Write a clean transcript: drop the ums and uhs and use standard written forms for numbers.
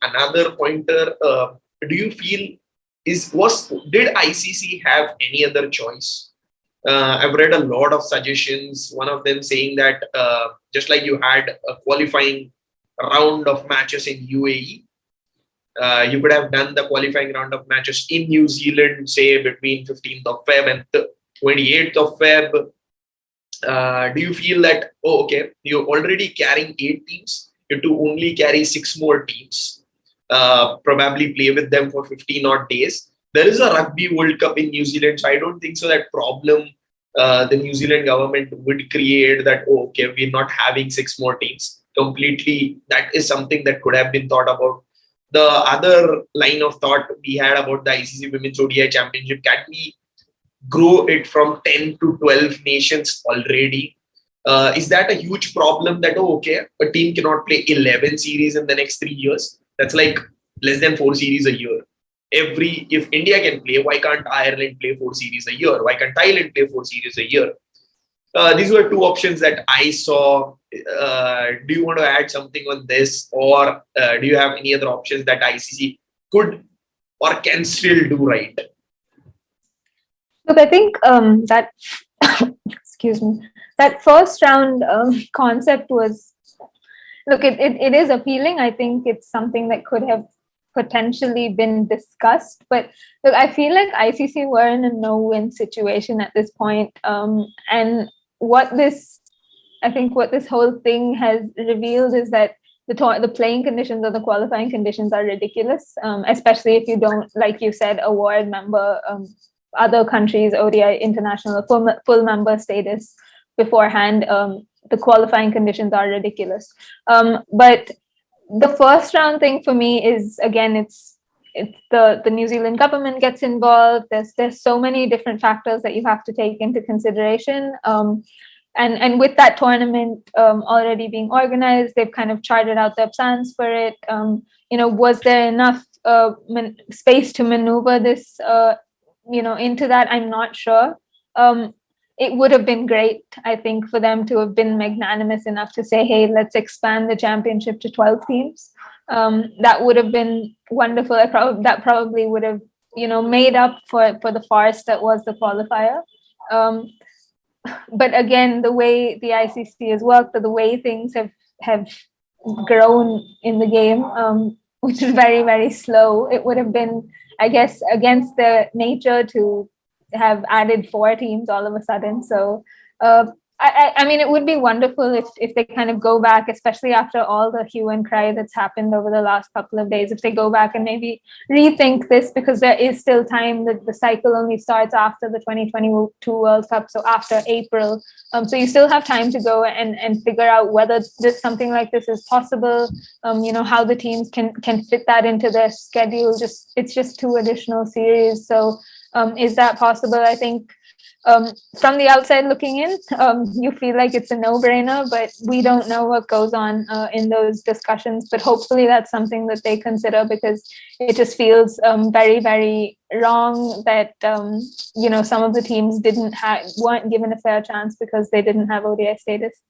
Another pointer, do you feel did ICC have any other choice? I've read a lot of suggestions. One of them saying that just like you had a qualifying round of matches in UAE, you could have done the qualifying round of matches in New Zealand, say between 15th of Feb and 28th of Feb. Do you feel that, oh, okay, you're already carrying 8 teams, you have to only carry 6 more teams, probably play with them for 15 odd days? There is a Rugby World Cup in New Zealand, so I don't think so that problem the New Zealand government would create that, oh, okay, we're not having 6 more teams. Completely, that is something that could have been thought about. The other line of thought we had about the ICC Women's ODI Championship, can we grow it from 10 to 12 nations already? Is that a huge problem that, oh, okay, a team cannot play 11 series in the next 3 years? That's like less than 4 series a year. If India can play, why can't Ireland play 4 series a year? Why can't Thailand play 4 series a year? These were two options that I saw. Do you want to add something on this, or do you have any other options that ICC could or can still do right? Look, I think that excuse me, that first round concept was, look, it is appealing. I think it's something that could have potentially been discussed, but look, I feel like ICC were in a no-win situation at this point. And what this whole thing has revealed is that the playing conditions or the qualifying conditions are ridiculous, especially if you don't, like you said, award member other countries ODI international full member status beforehand. The qualifying conditions are ridiculous. But the first round thing for me is, again, it's the New Zealand government gets involved. There's so many different factors that you have to take into consideration. And with that tournament already being organized, they've kind of charted out their plans for it. Was there enough space to maneuver this into that? I'm not sure. It would have been great, I think, for them to have been magnanimous enough to say, hey, let's expand the championship to 12 teams. That would have been wonderful. That probably would have, made up for the farce that was the qualifier. But again, the way the ICC has worked, or the way things have grown in the game, which is very, very slow, it would have been, I guess, against their nature to have added 4 teams all of a sudden. So I mean, it would be wonderful if they kind of go back, especially after all the hue and cry that's happened over the last couple of days, if they go back and maybe rethink this, because there is still time. That the cycle only starts after the 2022 World Cup, so after April. So you still have time to go and figure out whether something like this is possible. How the teams can fit that into their schedule. It's just 2 additional series. So is that possible? I think from the outside looking in, you feel like it's a no-brainer, but we don't know what goes on in those discussions. But hopefully that's something that they consider, because it just feels very, very wrong that some of the teams weren't given a fair chance because they didn't have ODI status.